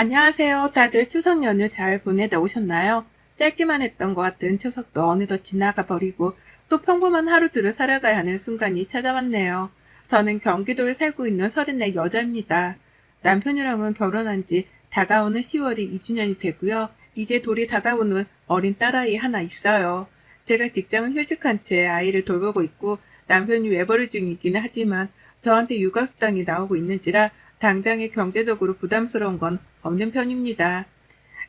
안녕하세요. 다들 추석 연휴 잘 보내다 오셨나요? 짧기만 했던 것 같은 추석도 어느덧 지나가 버리고 또 평범한 하루들을 살아가야 하는 순간이 찾아왔네요. 저는 경기도에 살고 있는 34 여자입니다. 남편이랑은 결혼한 지 다가오는 10월이 2주년이 되고요. 이제 돌이 다가오는 어린 딸아이 하나 있어요. 제가 직장을 휴직한 채 아이를 돌보고 있고 남편이 외벌이 중이긴 하지만 저한테 육아 수당이 나오고 있는지라 당장에 경제적으로 부담스러운 건 없는 편입니다.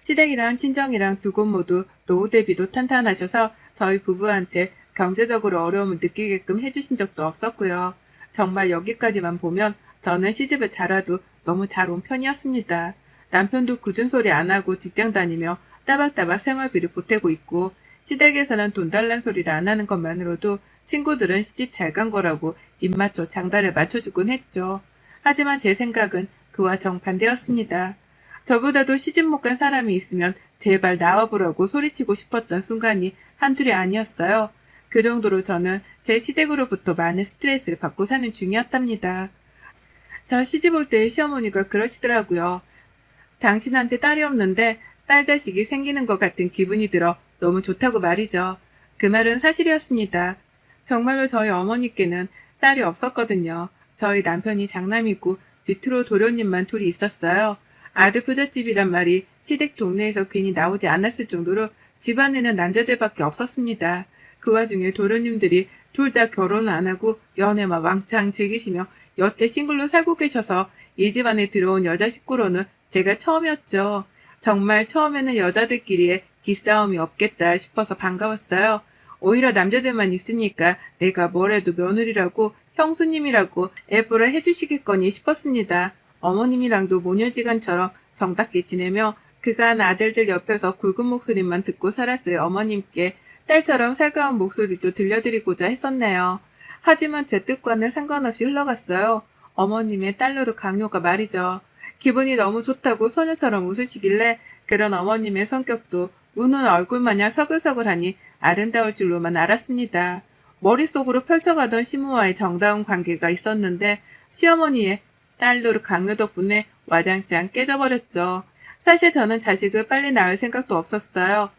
시댁이랑 친정이랑 두 곳 모두 노후 대비도 탄탄하셔서 저희 부부한테 경제적으로 어려움을 느끼게끔 해주신 적도 없었고요. 정말 여기까지만 보면 저는 시집을 잘 와도 너무 잘 온 편이었습니다. 남편도 굳은 소리 안 하고 직장 다니며 따박따박 생활비를 보태고 있고 시댁에서는 돈 달란 소리를 안 하는 것만으로도 친구들은 시집 잘 간 거라고 입맞춰 장단을 맞춰주곤 했죠. 하지만 제 생각은 그와 정반대였습니다. 저보다도 시집 못 간 사람이 있으면 제발 나와보라고 소리치고 싶었던 순간이 한둘이 아니었어요. 그 정도로 저는 제 시댁으로부터 많은 스트레스를 받고 사는 중이었답니다. 저 시집 올 때 시어머니가 그러시더라고요. 당신한테 딸이 없는데 딸 자식이 생기는 것 같은 기분이 들어 너무 좋다고 말이죠. 그 말은 사실이었습니다. 정말로 저희 어머니께는 딸이 없었거든요. 저희 남편이 장남이고 밑으로 도련님만 둘이 있었어요. 아들 부잣집이란 말이 시댁 동네에서 괜히 나오지 않았을 정도로 집안에는 남자들밖에 없었습니다. 그 와중에 도련님들이 둘 다 결혼 안 하고 연애만 왕창 즐기시며 여태 싱글로 살고 계셔서 이 집안에 들어온 여자 식구로는 제가 처음이었죠. 정말 처음에는 여자들끼리의 기싸움이 없겠다 싶어서 반가웠어요. 오히려 남자들만 있으니까 내가 뭐래도 며느리라고 형수님이라고 애보라 해주시겠거니 싶었습니다. 어머님이랑도 모녀지간처럼 정답게 지내며 그간 아들들 옆에서 굵은 목소리만 듣고 살았을 어머님께 딸처럼 살가운 목소리도 들려드리고자 했었네요. 하지만 제 뜻과는 상관없이 흘러갔어요. 어머님의 딸노릇 강요가 말이죠. 기분이 너무 좋다고 소녀처럼 웃으시길래 그런 어머님의 성격도 우는 얼굴마냥 서글서글하니 아름다울 줄로만 알았습니다. 머릿속으로 펼쳐가던 시모와의 정다운 관계가 있었는데 시어머니의 딸노릇 강요 덕분에 와장창 깨져버렸죠. 사실 저는 자식을 빨리 낳을 생각도 없었어요.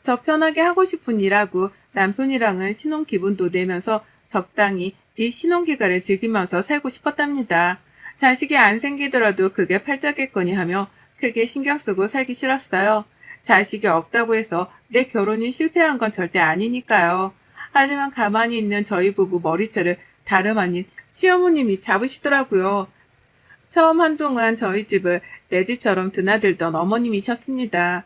저 편하게 하고 싶은 일하고 남편이랑은 신혼 기분도 내면서 적당히 이 신혼기간을 즐기면서 살고 싶었답니다. 자식이 안 생기더라도 그게 팔자겠거니 하며 크게 신경 쓰고 살기 싫었어요. 자식이 없다고 해서 내 결혼이 실패한 건 절대 아니니까요. 하지만 가만히 있는 저희 부부 머리채를 다름 아닌 시어머님이 잡으시더라고요. 처음 한동안 저희 집을 내 집처럼 드나들던 어머님이셨습니다.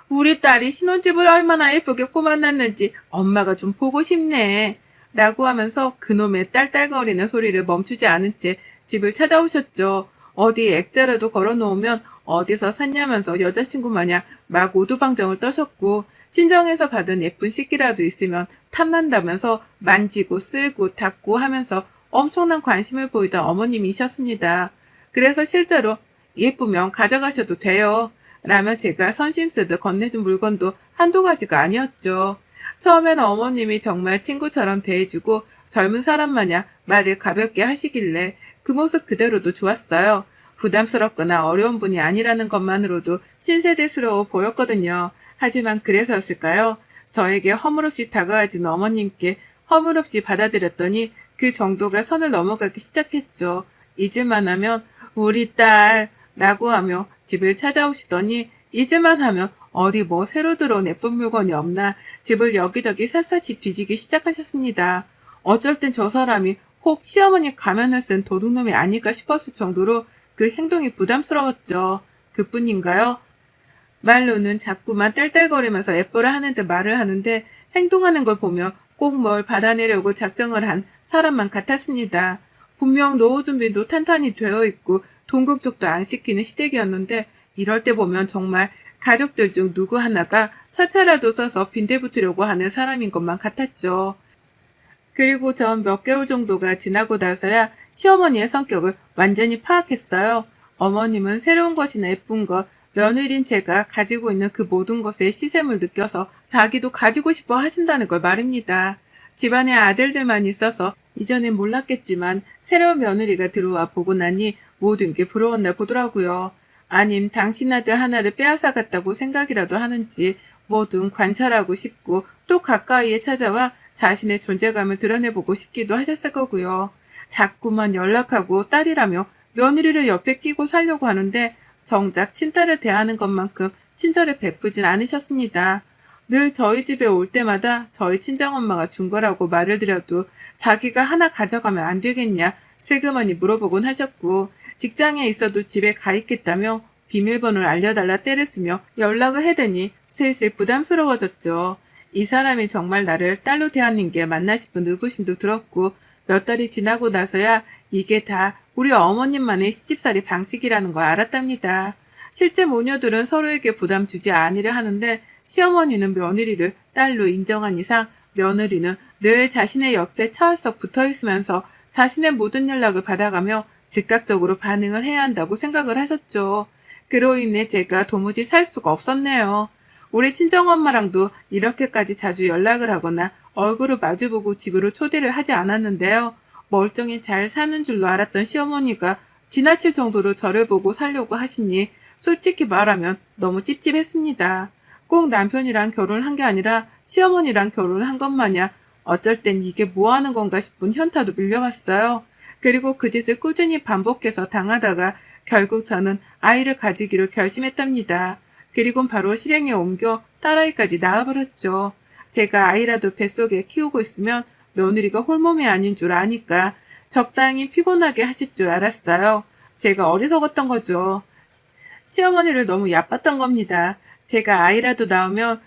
우리 딸이 신혼집을 얼마나 예쁘게 꾸며놨는지 엄마가 좀 보고 싶네. 라고 하면서 그놈의 딸딸거리는 소리를 멈추지 않은 채 집을 찾아오셨죠. 어디 액자라도 걸어놓으면 어디서 샀냐면서 여자친구 마냥 막 오두방정을 떠셨고 친정에서 받은 예쁜 식기라도 있으면 탐난다면서 만지고 쓸고 닦고 하면서 엄청난 관심을 보이던 어머님이셨습니다. 그래서 실제로 예쁘면 가져가셔도 돼요. 라며 제가 선심 쓰듯 건네준 물건도 한두 가지가 아니었죠. 처음에는 어머님이 정말 친구처럼 대해주고 젊은 사람 마냥 말을 가볍게 하시길래 그 모습 그대로도 좋았어요. 부담스럽거나 어려운 분이 아니라는 것만으로도 신세대스러워 보였거든요. 하지만 그래서였을까요? 저에게 허물없이 다가와준 어머님께 허물없이 받아들였더니 그 정도가 선을 넘어가기 시작했죠. 잊을만 하면 우리 딸 라고 하며 집을 찾아오시더니 잊을만 하면 어디 뭐 새로 들어온 예쁜 물건이 없나 집을 여기저기 샅샅이 뒤지기 시작하셨습니다. 어쩔 땐 저 사람이 혹 시어머니 가면을 쓴 도둑놈이 아닐까 싶었을 정도로 그 행동이 부담스러웠죠. 그뿐인가요? 말로는 자꾸만 떫떫거리면서 예뻐라 하는 듯 말을 하는데 행동하는 걸 보며 꼭 뭘 받아내려고 작정을 한 사람만 같았습니다. 분명 노후 준비도 탄탄히 되어 있고 돈 걱정도 안 시키는 시댁이었는데 이럴 때 보면 정말 가족들 중 누구 하나가 사채라도 써서 빈대붙으려고 하는 사람인 것만 같았죠. 그리고 전 몇 개월 정도가 지나고 나서야 시어머니의 성격을 완전히 파악했어요. 어머님은 새로운 것이나 예쁜 것, 며느리인 제가 가지고 있는 그 모든 것에 시샘을 느껴서 자기도 가지고 싶어 하신다는 걸 말입니다. 집안에 아들들만 있어서 이전엔 몰랐겠지만 새로운 며느리가 들어와 보고 나니 모든 게 부러웠나 보더라고요. 아님 당신 아들 하나를 빼앗아갔다고 생각이라도 하는지 뭐든 관찰하고 싶고 또 가까이에 찾아와 자신의 존재감을 드러내보고 싶기도 하셨을 거고요. 자꾸만 연락하고 딸이라며 며느리를 옆에 끼고 살려고 하는데 정작 친딸을 대하는 것만큼 친절을 베푸진 않으셨습니다. 늘 저희 집에 올 때마다 저희 친정엄마가 준 거라고 말을 드려도 자기가 하나 가져가면 안 되겠냐 슬그머니 물어보곤 하셨고 직장에 있어도 집에 가 있겠다며 비밀번호를 알려달라 떼를 쓰며 연락을 해대니 슬슬 부담스러워졌죠. 이 사람이 정말 나를 딸로 대하는 게 맞나 싶은 의구심도 들었고 몇 달이 지나고 나서야 이게 다 우리 어머님만의 시집살이 방식이라는 걸 알았답니다. 실제 모녀들은 서로에게 부담 주지 않으려 하는데 시어머니는 며느리를 딸로 인정한 이상 며느리는 늘 자신의 옆에 차올썩 붙어있으면서 자신의 모든 연락을 받아가며 즉각적으로 반응을 해야 한다고 생각을 하셨죠. 그로 인해 제가 도무지 살 수가 없었네요. 우리 친정엄마랑도 이렇게까지 자주 연락을 하거나 얼굴을 마주보고 집으로 초대를 하지 않았는데요. 멀쩡히 잘 사는 줄로 알았던 시어머니가 지나칠 정도로 저를 보고 살려고 하시니 솔직히 말하면 너무 찝찝했습니다. 꼭 남편이랑 결혼한 게 아니라 시어머니랑 결혼한 것 마냥 어쩔 땐 이게 뭐 하는 건가 싶은 현타도 밀려왔어요. 그리고 그 짓을 꾸준히 반복해서 당하다가 결국 저는 아이를 가지기로 결심했답니다. 그리곤 바로 실행에 옮겨 딸아이까지 낳아버렸죠. 제가 아이라도 뱃속에 키우고 있으면 며느리가 홀몸이 아닌 줄 아니까 적당히 피곤하게 하실 줄 알았어요. 제가 어리석었던 거죠. 시어머니를 너무 얕봤던 겁니다. 제가 아이라도 낳으면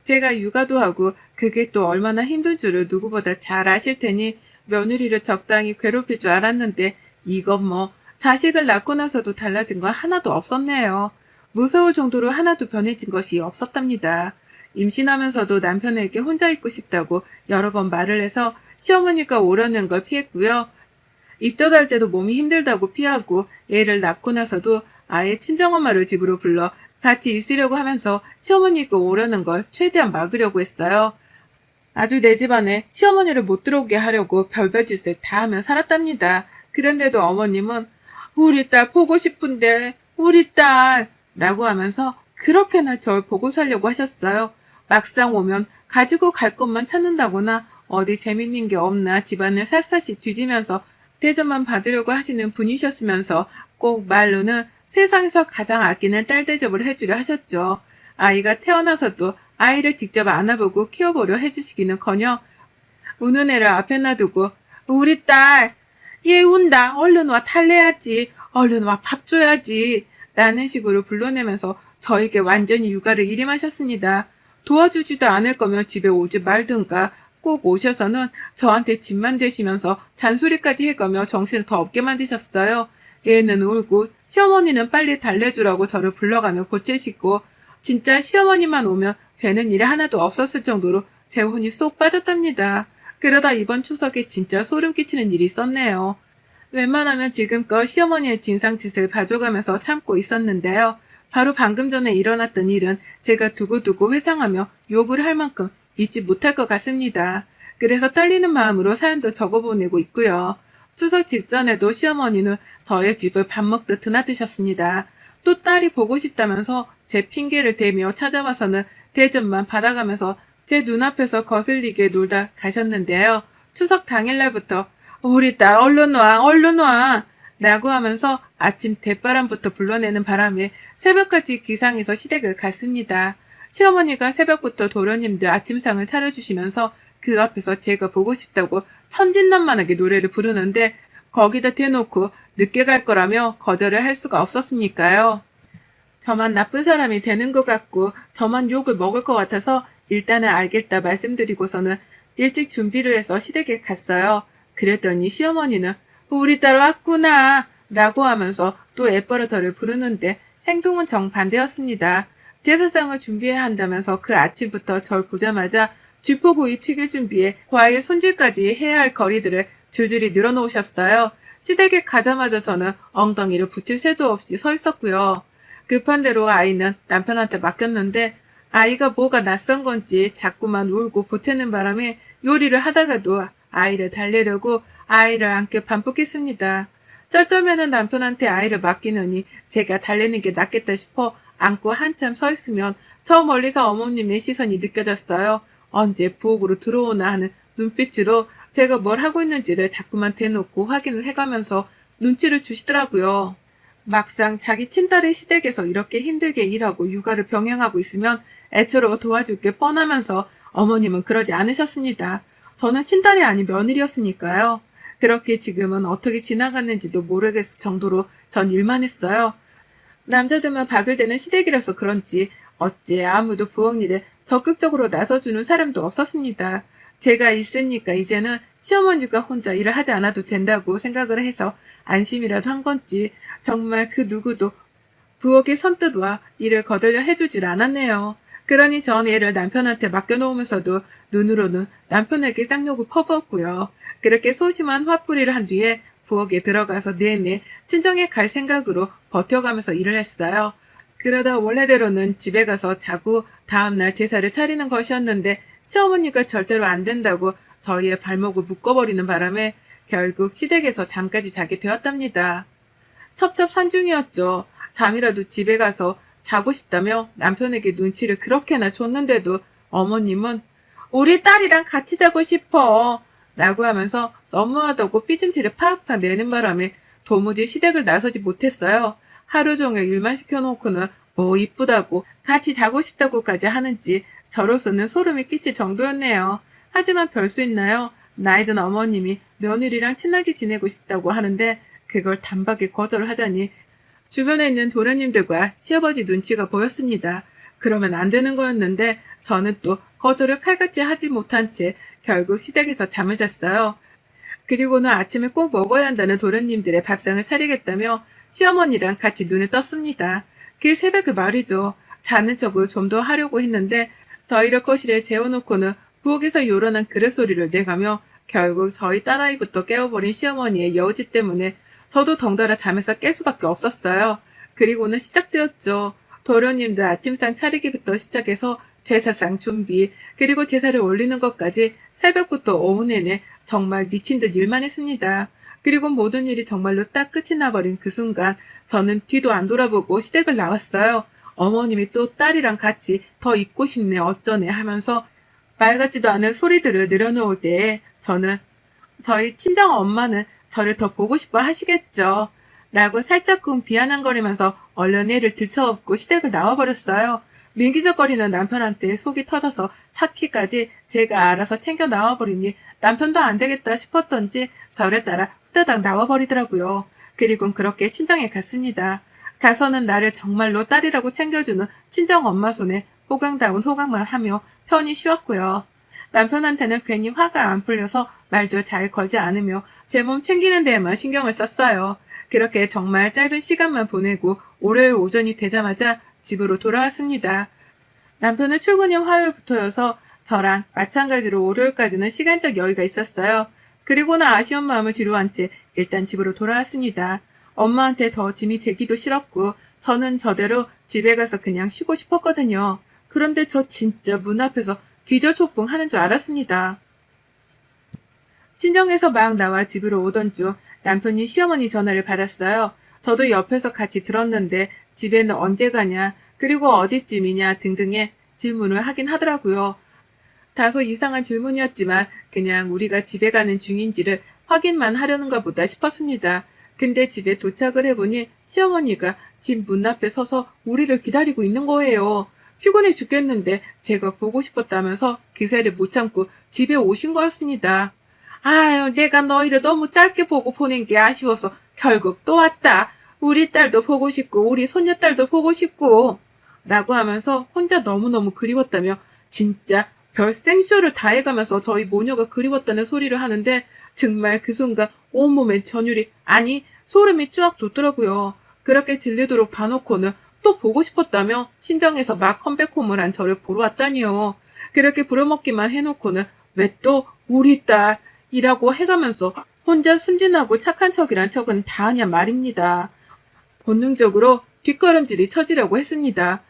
제가 육아도 하고 그게 또 얼마나 힘든 줄을 누구보다 잘 아실 테니 며느리를 적당히 괴롭힐 줄 알았는데 이건 뭐 자식을 낳고 나서도 달라진 건 하나도 없었네요. 무서울 정도로 하나도 변해진 것이 없었답니다. 임신하면서도 남편에게 혼자 있고 싶다고 여러 번 말을 해서 시어머니가 오려는 걸 피했고요. 입덧할 때도 몸이 힘들다고 피하고 애를 낳고 나서도 아예 친정엄마를 집으로 불러 같이 있으려고 하면서 시어머니가 오려는 걸 최대한 막으려고 했어요. 아주 내 집안에 시어머니를 못 들어오게 하려고 별별 짓을 다 하며 살았답니다. 그런데도 어머님은 우리 딸 보고 싶은데 우리 딸 라고 하면서 그렇게나 절 보고 살려고 하셨어요. 막상 오면 가지고 갈 것만 찾는다거나 어디 재밌는 게 없나 집안을 샅샅이 뒤지면서 대접만 받으려고 하시는 분이셨으면서 꼭 말로는 세상에서 가장 아끼는 딸 대접을 해주려 하셨죠. 아이가 태어나서도 아이를 직접 안아보고 키워보려 해주시기는커녕 우는 애를 앞에 놔두고 우리 딸, 얘 운다. 얼른 와 탈래야지. 얼른 와 밥 줘야지. 라는 식으로 불러내면서 저에게 완전히 육아를 일임하셨습니다. 도와주지도 않을 거면 집에 오지 말든가 꼭 오셔서는 저한테 집만 대시면서 잔소리까지 해가며 정신을 더 없게 만드셨어요. 애는 울고 시어머니는 빨리 달래주라고 저를 불러가며 보채시고 진짜 시어머니만 오면 되는 일이 하나도 없었을 정도로 제 혼이 쏙 빠졌답니다. 그러다 이번 추석에 진짜 소름 끼치는 일이 있었네요. 웬만하면 지금껏 시어머니의 진상짓을 봐줘가면서 참고 있었는데요. 바로 방금 전에 일어났던 일은 제가 두고두고 회상하며 욕을 할 만큼 잊지 못할 것 같습니다. 그래서 떨리는 마음으로 사연도 적어보내고 있고요. 추석 직전에도 시어머니는 저의 집을 밥 먹듯 드나드셨습니다. 또 딸이 보고 싶다면서 제 핑계를 대며 찾아와서는 대접만 받아가면서 제 눈앞에서 거슬리게 놀다 가셨는데요. 추석 당일날부터 우리 딸 얼른 와 얼른 와 라고 하면서 아침 대바람부터 불러내는 바람에 새벽까지 기상해서 시댁을 갔습니다. 시어머니가 새벽부터 도련님들 아침상을 차려주시면서 그 앞에서 제가 보고 싶다고 천진난만하게 노래를 부르는데 거기다 대놓고 늦게 갈 거라며 거절을 할 수가 없었으니까요. 저만 나쁜 사람이 되는 것 같고 저만 욕을 먹을 것 같아서 일단은 알겠다 말씀드리고서는 일찍 준비를 해서 시댁에 갔어요. 그랬더니 시어머니는 우리 딸 왔구나 라고 하면서 또 애벌어 저를 부르는데 행동은 정반대였습니다. 제사상을 준비해야 한다면서 그 아침부터 절 보자마자 쥐포구이 튀길 준비에 과일 손질까지 해야 할 거리들을 줄줄이 늘어놓으셨어요. 시댁에 가자마자 저는 엉덩이를 붙일 새도 없이 서 있었고요. 급한 대로 아이는 남편한테 맡겼는데 아이가 뭐가 낯선 건지 자꾸만 울고 보채는 바람에 요리를 하다가도 아이를 달래려고 아이를 안게 반복했습니다. 쩔쩔매는 남편한테 아이를 맡기느니 제가 달래는 게 낫겠다 싶어 안고 한참 서 있으면 저 멀리서 어머님의 시선이 느껴졌어요. 언제 부엌으로 들어오나 하는 눈빛으로 제가 뭘 하고 있는지를 자꾸만 대놓고 확인을 해가면서 눈치를 주시더라고요. 막상 자기 친딸의 시댁에서 이렇게 힘들게 일하고 육아를 병행하고 있으면 애처로 도와줄 게 뻔하면서 어머님은 그러지 않으셨습니다. 저는 친딸이 아닌 며느리였으니까요. 그렇게 지금은 어떻게 지나갔는지도 모르겠을 정도로 전 일만 했어요. 남자들만 바글대는 시댁이라서 그런지 어째 아무도 부엌 일에 적극적으로 나서주는 사람도 없었습니다. 제가 있으니까 이제는 시어머니가 혼자 일을 하지 않아도 된다고 생각을 해서 안심이라도 한 건지 정말 그 누구도 부엌에 선뜻 와 일을 거들려 해주질 않았네요. 그러니 전 애를 남편한테 맡겨놓으면서도 눈으로는 남편에게 쌍욕을 퍼부었고요. 그렇게 소심한 화풀이를 한 뒤에 부엌에 들어가서 내내 친정에 갈 생각으로 버텨가면서 일을 했어요. 그러다 원래대로는 집에 가서 자고 다음날 제사를 차리는 것이었는데 시어머니가 절대로 안 된다고 저희의 발목을 묶어버리는 바람에 결국 시댁에서 잠까지 자게 되었답니다. 첩첩산중이었죠. 잠이라도 집에 가서 자고 싶다며 남편에게 눈치를 그렇게나 줬는데도 어머님은 우리 딸이랑 같이 자고 싶어 라고 하면서 너무하다고 삐진 티를 팍팍 내는 바람에 도무지 시댁을 나서지 못했어요. 하루 종일 일만 시켜놓고는 뭐 이쁘다고 같이 자고 싶다고까지 하는지 저로서는 소름이 끼칠 정도였네요. 하지만 별 수 있나요? 나이든 어머님이 며느리랑 친하게 지내고 싶다고 하는데 그걸 단박에 거절을 하자니 주변에 있는 도련님들과 시아버지 눈치가 보였습니다. 그러면 안 되는 거였는데 저는 또 거절을 칼같이 하지 못한 채 결국 시댁에서 잠을 잤어요. 그리고는 아침에 꼭 먹어야 한다는 도련님들의 밥상을 차리겠다며 시어머니랑 같이 눈을 떴습니다. 그 새벽에 말이죠. 자는 척을 좀 더 하려고 했는데 저희를 거실에 재워놓고는 부엌에서 요란한 그릇 소리를 내가며 결국 저희 딸아이부터 깨워버린 시어머니의 여우짓 때문에 저도 덩달아 잠에서 깰 수밖에 없었어요. 그리고는 시작되었죠. 도련님들 아침상 차리기부터 시작해서 제사상 준비, 그리고 제사를 올리는 것까지 새벽부터 오후 내내 정말 미친 듯 일만 했습니다. 그리고 모든 일이 정말로 딱 끝이 나버린 그 순간 저는 뒤도 안 돌아보고 시댁을 나왔어요. 어머님이 또 딸이랑 같이 더 있고 싶네 어쩌네 하면서 말 같지도 않은 소리들을 늘어놓을 때에 저는 저희 친정 엄마는 저를 더 보고 싶어 하시겠죠. 라고 살짝쿵 비아냥거리면서 얼른 애를 들쳐업고 시댁을 나와버렸어요. 민기적거리는 남편한테 속이 터져서 차키까지 제가 알아서 챙겨 나와버리니 남편도 안 되겠다 싶었던지 저를 따라 후다닥 나와버리더라고요. 그리곤 그렇게 친정에 갔습니다. 가서는 나를 정말로 딸이라고 챙겨주는 친정 엄마 손에 호강다운 호강만 하며 편히 쉬었고요. 남편한테는 괜히 화가 안 풀려서 말도 잘 걸지 않으며 제 몸 챙기는 데에만 신경을 썼어요. 그렇게 정말 짧은 시간만 보내고 월요일 오전이 되자마자 집으로 돌아왔습니다. 남편은 출근이 화요일부터여서 저랑 마찬가지로 월요일까지는 시간적 여유가 있었어요. 그리고는 아쉬운 마음을 뒤로한 채 일단 집으로 돌아왔습니다. 엄마한테 더 짐이 되기도 싫었고 저는 저대로 집에 가서 그냥 쉬고 싶었거든요. 그런데 저 진짜 문 앞에서 기절초풍 하는 줄 알았습니다. 친정에서 막 나와 집으로 오던 중 남편이 시어머니 전화를 받았어요. 저도 옆에서 같이 들었는데 집에는 언제 가냐, 그리고 어디쯤이냐 등등의 질문을 하긴 하더라고요. 다소 이상한 질문이었지만 그냥 우리가 집에 가는 중인지를 확인만 하려는가 보다 싶었습니다. 근데 집에 도착을 해보니 시어머니가 집 문 앞에 서서 우리를 기다리고 있는 거예요. 피곤해 죽겠는데 제가 보고 싶었다면서 기세를 못 참고 집에 오신 거였습니다. 아유, 내가 너희를 너무 짧게 보고 보낸 게 아쉬워서 결국 또 왔다. 우리 딸도 보고 싶고 우리 손녀딸도 보고 싶고 라고 하면서 혼자 너무너무 그리웠다며 진짜 별 생쇼를 다 해가면서 저희 모녀가 그리웠다는 소리를 하는데 정말 그 순간 온몸에 전율이 아니 소름이 쫙 돋더라고요. 그렇게 들리도록 봐놓고는 또 보고 싶었다며 친정에서 막 컴백홈을 한 저를 보러 왔다니요. 그렇게 부려먹기만 해놓고는 왜 또 우리 딸이라고 해가면서 혼자 순진하고 착한 척이란 척은 다 하냐 말입니다. 본능적으로 뒷걸음질이 쳐지려고 했습니다.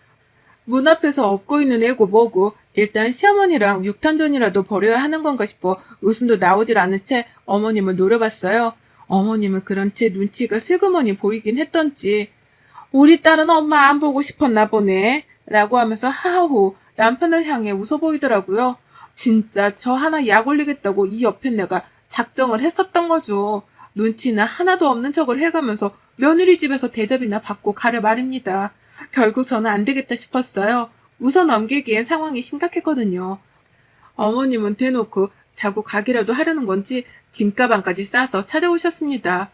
문 앞에서 업고 있는 애고 뭐고 일단 시어머니랑 육탄전이라도 벌여야 하는 건가 싶어 웃음도 나오질 않은 채 어머님을 노려봤어요. 어머님은 그런 제 눈치가 슬그머니 보이긴 했던지 우리 딸은 엄마 안 보고 싶었나 보네 라고 하면서 하하호 남편을 향해 웃어 보이더라고요. 진짜 저 하나 약 올리겠다고 이 옆에 내가 작정을 했었던 거죠. 눈치는 하나도 없는 척을 해가면서 며느리 집에서 대접이나 받고 가려 말입니다. 결국 저는 안 되겠다 싶었어요. 웃어 넘기기엔 상황이 심각했거든요. 어머님은 대놓고 자고 가기라도 하려는 건지 짐가방까지 싸서 찾아오셨습니다.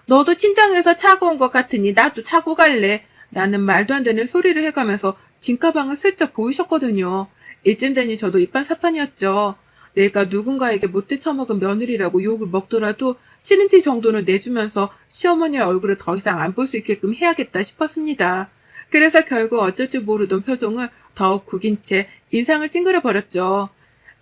너도 친정에서 차고 온 것 같으니 나도 차고 갈래. 라는 말도 안 되는 소리를 해가면서 짐가방을 슬쩍 보이셨거든요. 이쯤 되니 저도 이판사판이었죠. 내가 누군가에게 못돼 처먹은 며느리라고 욕을 먹더라도 싫은 티 정도는 내주면서 시어머니의 얼굴을 더 이상 안 볼 수 있게끔 해야겠다 싶었습니다. 그래서 결국 어쩔 줄 모르던 표정을 더욱 구긴 채 인상을 찡그려 버렸죠.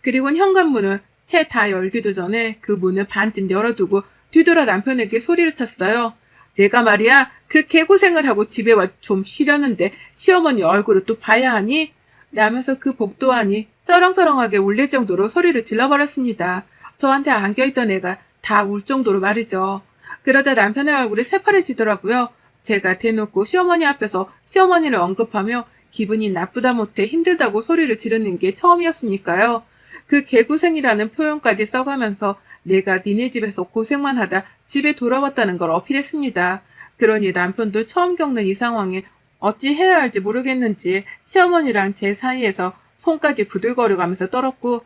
그리고는 현관문을 채 다 열기도 전에 그 문을 반쯤 열어두고 뒤돌아 남편에게 소리를 쳤어요. 내가 말이야 그 개고생을 하고 집에 와 좀 쉬려는데 시어머니 얼굴을 또 봐야 하니? 라면서 그 복도안이 쩌렁쩌렁하게 울릴 정도로 소리를 질러버렸습니다. 저한테 안겨있던 애가 다 울 정도로 말이죠. 그러자 남편의 얼굴이 새파래지더라고요. 제가 대놓고 시어머니 앞에서 시어머니를 언급하며 기분이 나쁘다 못해 힘들다고 소리를 지르는 게 처음이었으니까요. 그 개고생이라는 표현까지 써가면서 내가 니네 집에서 고생만 하다 집에 돌아왔다는 걸 어필했습니다. 그러니 남편도 처음 겪는 이 상황에 어찌 해야 할지 모르겠는지 시어머니랑 제 사이에서 손까지 부들거려가면서 떨었고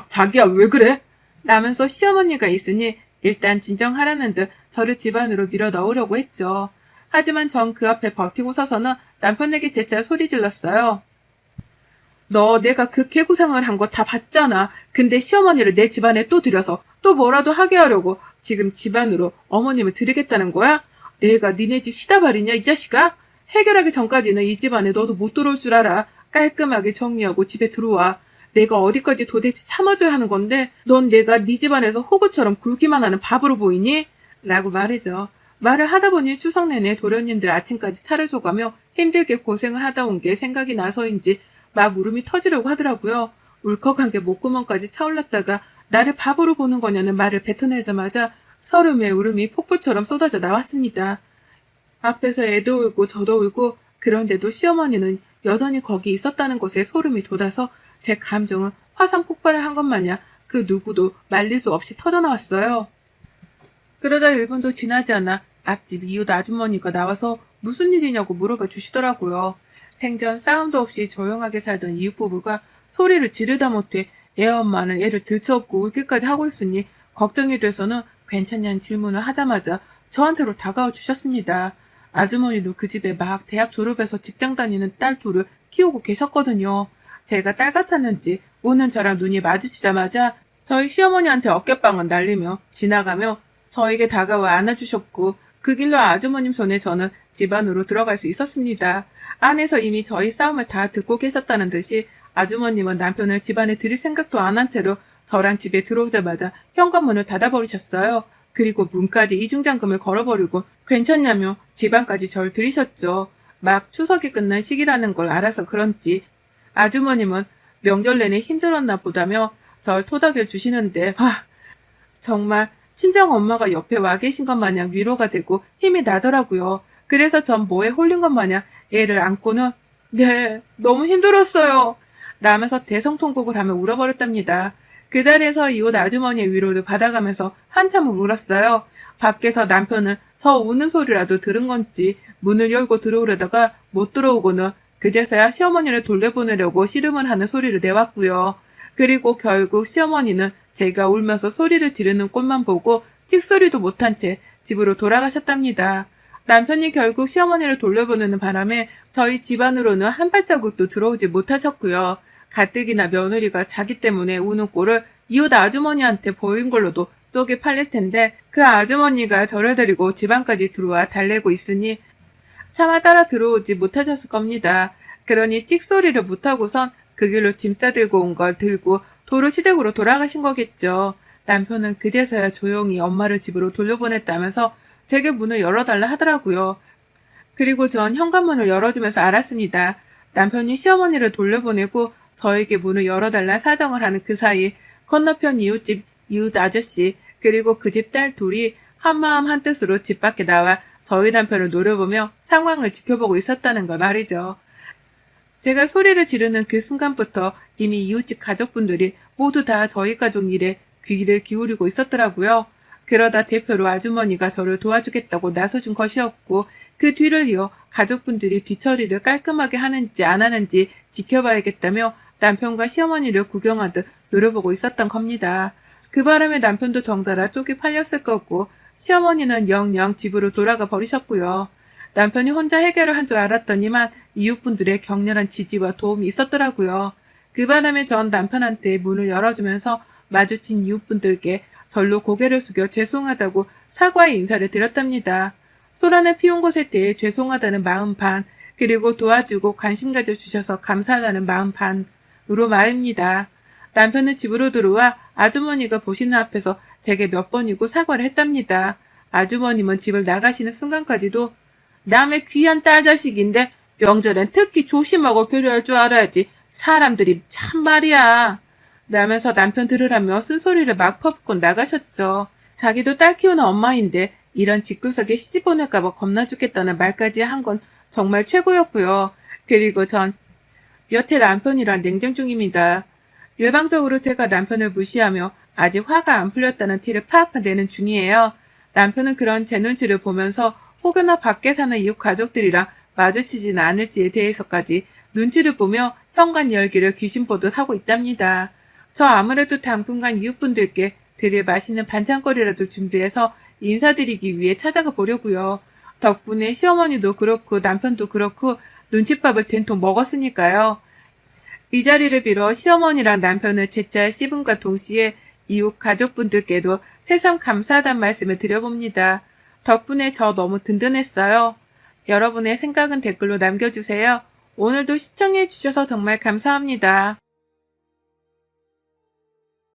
자기야 왜 그래? 라면서 시어머니가 있으니 일단 진정하라는 듯 저를 집 안으로 밀어 넣으려고 했죠. 하지만 전 그 앞에 버티고 서서는 남편에게 재차 소리 질렀어요. 너 내가 그 개고생을 한 거 다 봤잖아. 근데 시어머니를 내 집안에 또 들여서 또 뭐라도 하게 하려고 지금 집안으로 어머님을 들이겠다는 거야? 내가 니네 집 시다발이냐 이 자식아? 해결하기 전까지는 이 집안에 너도 못 들어올 줄 알아. 깔끔하게 정리하고 집에 들어와. 내가 어디까지 도대체 참아줘야 하는 건데 넌 내가 네 집안에서 호구처럼 굴기만 하는 밥으로 보이니? 라고 말이죠. 말을 하다 보니 추석 내내 도련님들 아침까지 차려줘가며 힘들게 고생을 하다 온 게 생각이 나서인지 막 울음이 터지려고 하더라고요. 울컥한 게 목구멍까지 차올랐다가 나를 바보로 보는 거냐는 말을 뱉어내자마자 서름의 울음이 폭포처럼 쏟아져 나왔습니다. 앞에서 애도 울고 저도 울고 그런데도 시어머니는 여전히 거기 있었다는 것에 소름이 돋아서 제 감정은 화산 폭발을 한 것 마냥 그 누구도 말릴 수 없이 터져나왔어요. 그러다 1분도 지나지 않아 앞집 이웃 아주머니가 나와서 무슨 일이냐고 물어봐 주시더라고요. 생전 싸움도 없이 조용하게 살던 이웃 부부가 소리를 지르다 못해 애 엄마는 애를 들쳐업고 울기까지 하고 있으니 걱정이 돼서는 괜찮냐는 질문을 하자마자 저한테로 다가와 주셨습니다. 아주머니도 그 집에 막 대학 졸업해서 직장 다니는 딸 둘을 키우고 계셨거든요. 제가 딸 같았는지 오는 저랑 눈이 마주치자마자 저희 시어머니한테 어깨빵을 날리며 지나가며 저에게 다가와 안아주셨고 그 길로 아주머님 손에 저는 집 안으로 들어갈 수 있었습니다. 안에서 이미 저희 싸움을 다 듣고 계셨다는 듯이 아주머님은 남편을 집안에 들일 생각도 안 한 채로 저랑 집에 들어오자마자 현관문을 닫아버리셨어요. 그리고 문까지 이중잠금을 걸어버리고 괜찮냐며 집안까지 절 들이셨죠. 막 추석이 끝난 시기라는 걸 알아서 그런지 아주머님은 명절 내내 힘들었나 보다며 절 토닥여 주시는데 정말 친정 엄마가 옆에 와 계신 것 마냥 위로가 되고 힘이 나더라고요. 그래서 전 뭐에 홀린 것 마냥 애를 안고는 네, 너무 힘들었어요. 라면서 대성통곡을 하며 울어버렸답니다. 그 자리에서 이웃 아주머니의 위로를 받아가면서 한참을 울었어요. 밖에서 남편은 저 우는 소리라도 들은 건지 문을 열고 들어오려다가 못 들어오고는 그제서야 시어머니를 돌려보내려고 씨름을 하는 소리를 내왔고요. 그리고 결국 시어머니는 제가 울면서 소리를 지르는 꼴만 보고 찍소리도 못한 채 집으로 돌아가셨답니다. 남편이 결국 시어머니를 돌려보내는 바람에 저희 집안으로는 한 발자국도 들어오지 못하셨고요. 가뜩이나 며느리가 자기 때문에 우는 꼴을 이웃 아주머니한테 보인 걸로도 쪽이 팔릴 텐데 그 아주머니가 저를 데리고 집안까지 들어와 달래고 있으니 차마 따라 들어오지 못하셨을 겁니다. 그러니 찍소리를 못하고선 그 길로 짐 싸들고 온 걸 들고 도로 시댁으로 돌아가신 거겠죠. 남편은 그제서야 조용히 엄마를 집으로 돌려보냈다면서 제게 문을 열어달라 하더라고요. 그리고 전 현관문을 열어주면서 알았습니다. 남편이 시어머니를 돌려보내고 저에게 문을 열어달라 사정을 하는 그 사이 건너편 이웃집 이웃 아저씨 그리고 그 집 딸 둘이 한마음 한뜻으로 집 밖에 나와 저희 남편을 노려보며 상황을 지켜보고 있었다는 걸 말이죠. 제가 소리를 지르는 그 순간부터 이미 이웃집 가족분들이 모두 다 저희 가족 일에 귀를 기울이고 있었더라고요. 그러다 대표로 아주머니가 저를 도와주겠다고 나서준 것이었고, 그 뒤를 이어 가족분들이 뒤처리를 깔끔하게 하는지 안 하는지 지켜봐야겠다며 남편과 시어머니를 구경하듯 노려보고 있었던 겁니다. 그 바람에 남편도 덩달아 쪽이 팔렸을 거고, 시어머니는 영영 집으로 돌아가 버리셨고요. 남편이 혼자 해결을 한 줄 알았더니만 이웃분들의 격렬한 지지와 도움이 있었더라고요. 그 바람에 전 남편한테 문을 열어주면서 마주친 이웃분들께 절로 고개를 숙여 죄송하다고 사과의 인사를 드렸답니다. 소란을 피운 것에 대해 죄송하다는 마음 반, 그리고 도와주고 관심 가져주셔서 감사하다는 마음 반으로 말입니다. 남편은 집으로 들어와 아주머니가 보시는 앞에서 제게 몇 번이고 사과를 했답니다. 아주머님은 집을 나가시는 순간까지도 남의 귀한 딸 자식인데 명절엔 특히 조심하고 배려할 줄 알아야지. 사람들이 참 말이야. 라면서 남편 들으라며 쓴소리를 막 퍼붓고 나가셨죠. 자기도 딸 키우는 엄마인데 이런 집구석에 시집 보낼까봐 겁나 죽겠다는 말까지 한 건 정말 최고였고요. 그리고 전 여태 남편이랑 냉전 중입니다. 일방적으로 제가 남편을 무시하며 아직 화가 안 풀렸다는 티를 팍팍 내는 중이에요. 남편은 그런 제 눈치를 보면서 혹여나 밖에 사는 이웃 가족들이랑 마주치지는 않을지에 대해서까지 눈치를 보며 현관 열기를 귀신 보듯 하고 있답니다. 저 아무래도 당분간 이웃분들께 드릴 맛있는 반찬거리라도 준비해서 인사드리기 위해 찾아가 보려고요. 덕분에 시어머니도 그렇고 남편도 그렇고 눈칫밥을 된통 먹었으니까요. 이 자리를 빌어 시어머니랑 남편을 제자의 씨분과 동시에 이웃 가족분들께도 새삼 감사하다는 말씀을 드려봅니다. 덕분에 저 너무 든든했어요. 여러분의 생각은 댓글로 남겨주세요. 오늘도 시청해주셔서 정말 감사합니다.